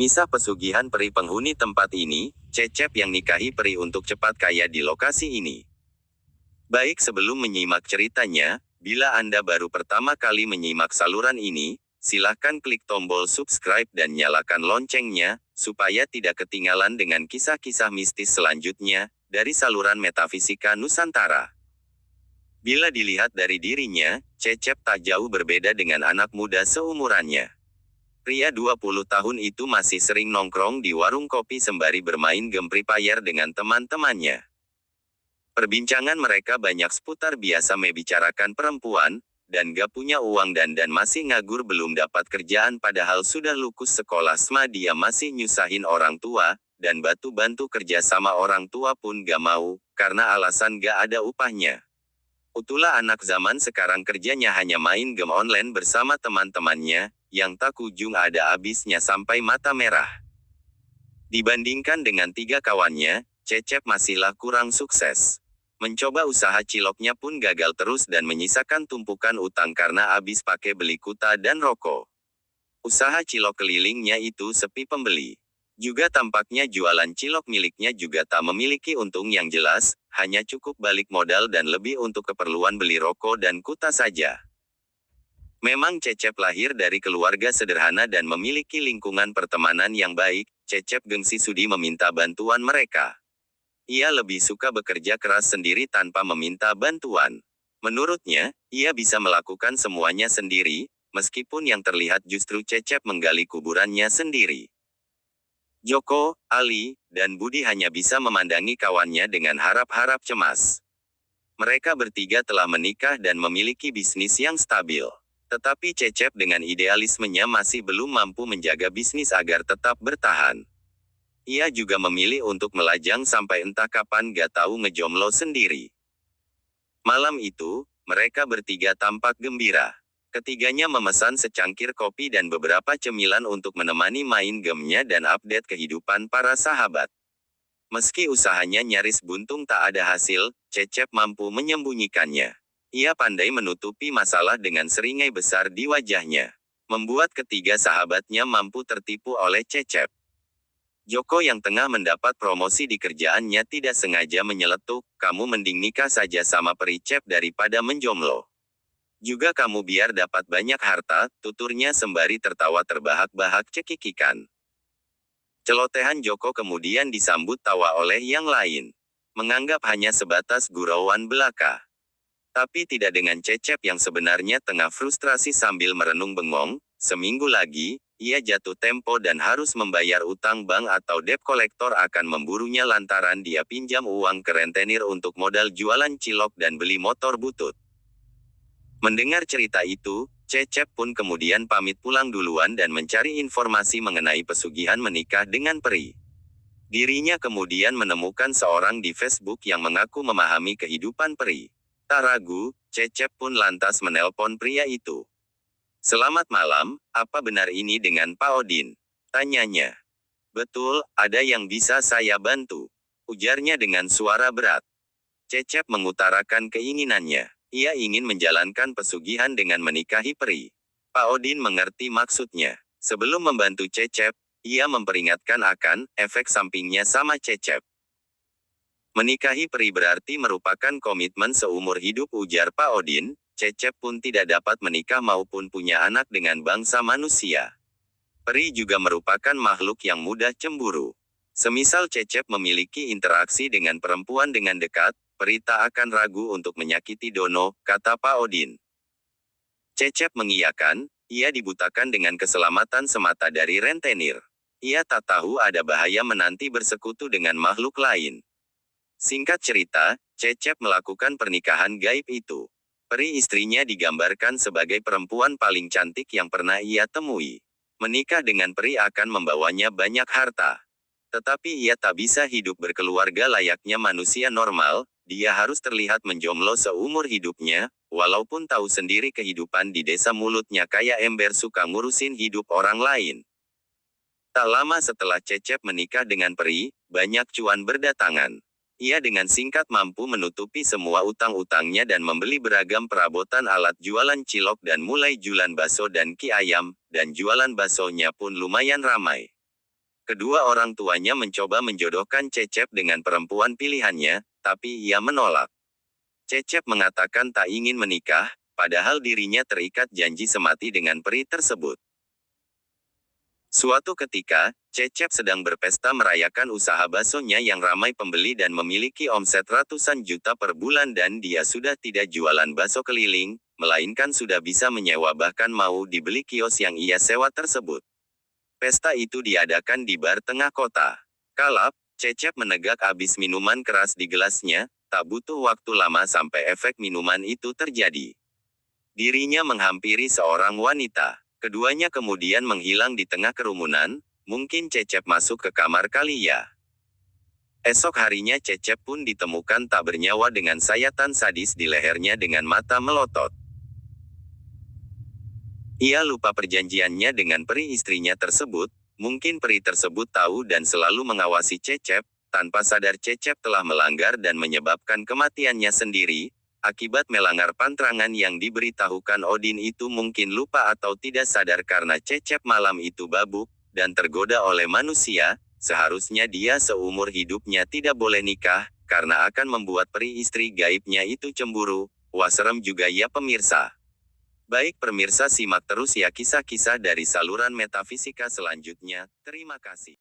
Misah pesugihan peri penghuni tempat ini, Cecep yang nikahi peri untuk cepat kaya di lokasi ini. Baik, sebelum menyimak ceritanya, bila Anda baru pertama kali menyimak saluran ini, silahkan klik tombol subscribe dan nyalakan loncengnya, supaya tidak ketinggalan dengan kisah-kisah mistis selanjutnya, dari saluran Metafisika Nusantara. Bila dilihat dari dirinya, Cecep tak jauh berbeda dengan anak muda seumurannya. Pria 20 tahun itu masih sering nongkrong di warung kopi sembari bermain game Free Fire dengan teman-temannya. Perbincangan mereka banyak seputar biasa membicarakan perempuan, dan gak punya uang dan masih nganggur belum dapat kerjaan padahal sudah lulus sekolah SMA. Dia masih nyusahin orang tua, dan bantu kerja sama orang tua pun gak mau, karena alasan gak ada upahnya. Utulah anak zaman sekarang kerjanya hanya main game online bersama teman-temannya, yang tak kunjung ada habisnya sampai mata merah. Dibandingkan dengan 3 kawannya, Cecep masihlah kurang sukses. Mencoba usaha ciloknya pun gagal terus dan menyisakan tumpukan utang karena habis pakai beli kuta dan rokok. Usaha cilok kelilingnya itu sepi pembeli. Juga tampaknya jualan cilok miliknya juga tak memiliki untung yang jelas, hanya cukup balik modal dan lebih untuk keperluan beli rokok dan kuta saja. Memang Cecep lahir dari keluarga sederhana dan memiliki lingkungan pertemanan yang baik. Cecep gengsi sudi meminta bantuan mereka. Ia lebih suka bekerja keras sendiri tanpa meminta bantuan. Menurutnya, ia bisa melakukan semuanya sendiri, meskipun yang terlihat justru Cecep menggali kuburannya sendiri. Joko, Ali, dan Budi hanya bisa memandangi kawannya dengan harap-harap cemas. Mereka bertiga telah menikah dan memiliki bisnis yang stabil. Tetapi Cecep dengan idealismenya masih belum mampu menjaga bisnis agar tetap bertahan. Ia juga memilih untuk melajang sampai entah kapan gak tahu ngejomblo sendiri. Malam itu, mereka bertiga tampak gembira. Ketiganya memesan secangkir kopi dan beberapa cemilan untuk menemani main gamenya dan update kehidupan para sahabat. Meski usahanya nyaris buntung tak ada hasil, Cecep mampu menyembunyikannya. Ia pandai menutupi masalah dengan seringai besar di wajahnya. Membuat ketiga sahabatnya mampu tertipu oleh Cecep. Joko yang tengah mendapat promosi di kerjaannya tidak sengaja menyeletuk, "Kamu mending nikah saja sama peri Cep daripada menjomblo. Juga kamu biar dapat banyak harta," tuturnya sembari tertawa terbahak-bahak cekikikan. Celotehan Joko kemudian disambut tawa oleh yang lain. Menganggap hanya sebatas gurauan belaka. Tapi tidak dengan Cecep yang sebenarnya tengah frustrasi sambil merenung bengong. Seminggu lagi, ia jatuh tempo dan harus membayar utang bank atau debt collector akan memburunya lantaran dia pinjam uang ke rentenir untuk modal jualan cilok dan beli motor butut. Mendengar cerita itu, Cecep pun kemudian pamit pulang duluan dan mencari informasi mengenai pesugihan menikah dengan peri. Dirinya kemudian menemukan seorang di Facebook yang mengaku memahami kehidupan peri. Tak ragu, Cecep pun lantas menelpon pria itu. "Selamat malam, apa benar ini dengan Pak Odin?" tanyanya. "Betul, ada yang bisa saya bantu?" ujarnya dengan suara berat. Cecep mengutarakan keinginannya. Ia ingin menjalankan pesugihan dengan menikahi peri. Pak Odin mengerti maksudnya. Sebelum membantu Cecep, ia memperingatkan akan efek sampingnya sama Cecep. "Menikahi peri berarti merupakan komitmen seumur hidup," ujar Pak Odin. Cecep pun tidak dapat menikah maupun punya anak dengan bangsa manusia. Peri juga merupakan makhluk yang mudah cemburu. Semisal Cecep memiliki interaksi dengan perempuan dengan dekat, peri tak akan ragu untuk menyakiti Dono, kata Pak Odin. Cecep mengiyakan, ia dibutakan dengan keselamatan semata dari rentenir. Ia tak tahu ada bahaya menanti bersekutu dengan makhluk lain. Singkat cerita, Cecep melakukan pernikahan gaib itu. Peri istrinya digambarkan sebagai perempuan paling cantik yang pernah ia temui. Menikah dengan peri akan membawanya banyak harta. Tetapi ia tak bisa hidup berkeluarga layaknya manusia normal, dia harus terlihat menjomblo seumur hidupnya, walaupun tahu sendiri kehidupan di desa mulutnya kayak ember suka ngurusin hidup orang lain. Tak lama setelah Cecep menikah dengan peri, banyak cuan berdatangan. Ia dengan singkat mampu menutupi semua utang-utangnya dan membeli beragam perabotan alat jualan cilok dan mulai jualan bakso dan ki ayam, dan jualan baksonya pun lumayan ramai. Kedua orang tuanya mencoba menjodohkan Cecep dengan perempuan pilihannya, tapi ia menolak. Cecep mengatakan tak ingin menikah, padahal dirinya terikat janji semati dengan peri tersebut. Suatu ketika, Cecep sedang berpesta merayakan usaha baksonya yang ramai pembeli dan memiliki omset ratusan juta per bulan, dan dia sudah tidak jualan bakso keliling, melainkan sudah bisa menyewa, bahkan mau dibeli kios yang ia sewa tersebut. Pesta itu diadakan di bar tengah kota. Kalap, Cecep menegak habis minuman keras di gelasnya, tak butuh waktu lama sampai efek minuman itu terjadi. Dirinya menghampiri seorang wanita. Keduanya kemudian menghilang di tengah kerumunan, mungkin Cecep masuk ke kamar kali ya. Esok harinya Cecep pun ditemukan tak bernyawa dengan sayatan sadis di lehernya dengan mata melotot. Ia lupa perjanjiannya dengan peri istrinya tersebut, mungkin peri tersebut tahu dan selalu mengawasi Cecep, tanpa sadar Cecep telah melanggar dan menyebabkan kematiannya sendiri. Akibat melanggar pantrangan yang diberitahukan Odin itu, mungkin lupa atau tidak sadar karena Cecep malam itu babuk, dan tergoda oleh manusia. Seharusnya dia seumur hidupnya tidak boleh nikah, karena akan membuat peri istri gaibnya itu cemburu. Wah, serem juga ya pemirsa. Baik pemirsa, simak terus ya kisah-kisah dari saluran metafisika selanjutnya. Terima kasih.